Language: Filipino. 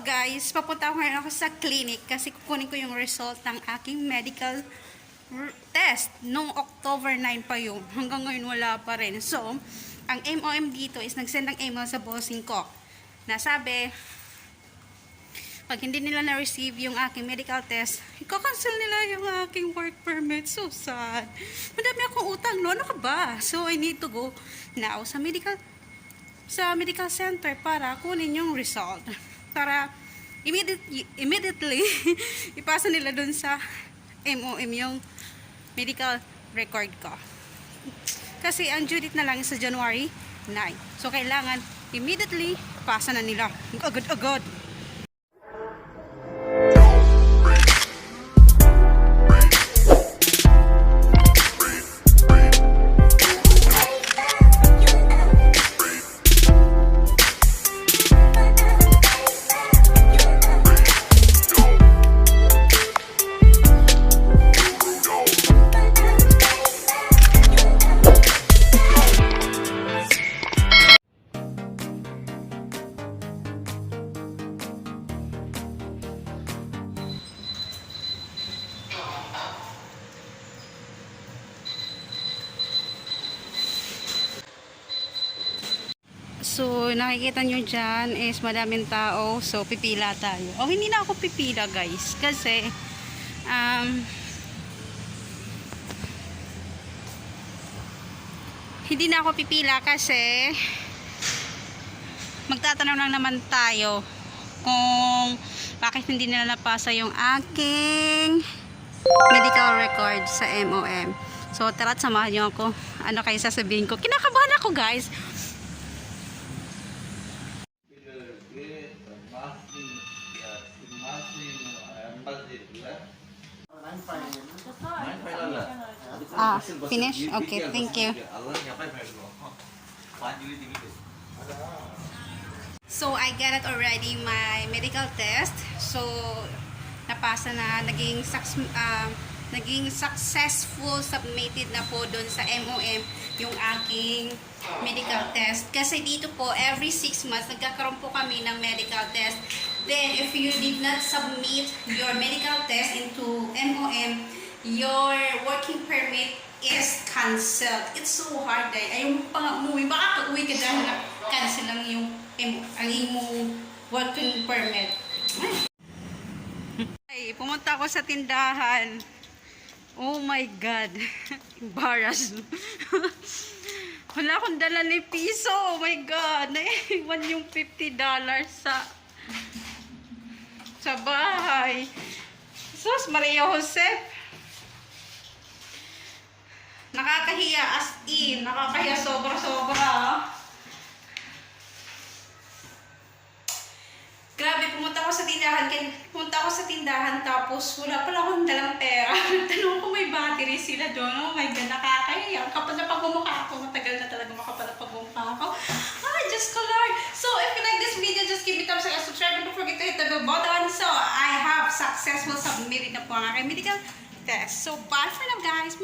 up guys? Papunta ko ngayon ako sa clinic kasi kukunin ko yung result ng aking medical test. Nung October 9 pa yun. Hanggang ngayon wala pa rin. So, ang M.o.m dito is nagsend ng email sa bossing ko. Nasabi, pag hindi nila na-receive yung aking medical test, iko-cancel nila yung aking work permit. So sad. Madami akong utang, no? Ano ka ba? So, I need to go now sa medical center para kunin yung result. Para immediately ipasa nila dun sa M.o.m yung medical record ko. Kasi ang due date na lang sa January 9. So, kailangan immediately pasa na nila. Agad-agad. So, nakikita nyo dyan is madaming tao. So, pipila tayo. O, hindi na ako pipila guys. Kasi, hindi na ako pipila kasi magtatanong lang naman tayo kung bakit hindi nila napasa yung aking medical record sa M.o.m. So, tara't samahan nyo ako. Ano kayo sasabihin ko? Kinakabahan ako guys. Finish? Okay, thank you. So, I got it already, my medical test. So, napasa na, naging successful, submitted na po doon sa M.o.m yung aking medical test. Kasi dito po, every 6 months, nagkakaroon po kami ng medical test. Then, if you did not submit your medical test into M.o.m, your working permit is cancelled. It's so hard eh. Ayaw mo pa nga umuwi. Baka pag-uwi ka dahil na-cancel lang yung working permit. Ay, pumunta ako sa tindahan. Oh my God. Embarrassed. Wala akong dala ni piso. Oh my God. Naiwan yung $50 sa bahay. Sus, Maria Jose. Nakakahiya as in. Nakakahiya sobra-sobra. Grabe, pumunta ako sa tindahan. Tapos wala pala akong dalang pera. Tanong ko may battery sila doon. Oh my God, nakakahiya. Kapag napagmumukha ako, matagal na talaga makapal na pagmumukha ako. Ay, Diyos ko Lord. So, if you like this video, just give it thumbs up and subscribe. And don't forget to hit the bell button. So, I have successful submitted na po ang aking medical test. So, bye for now guys.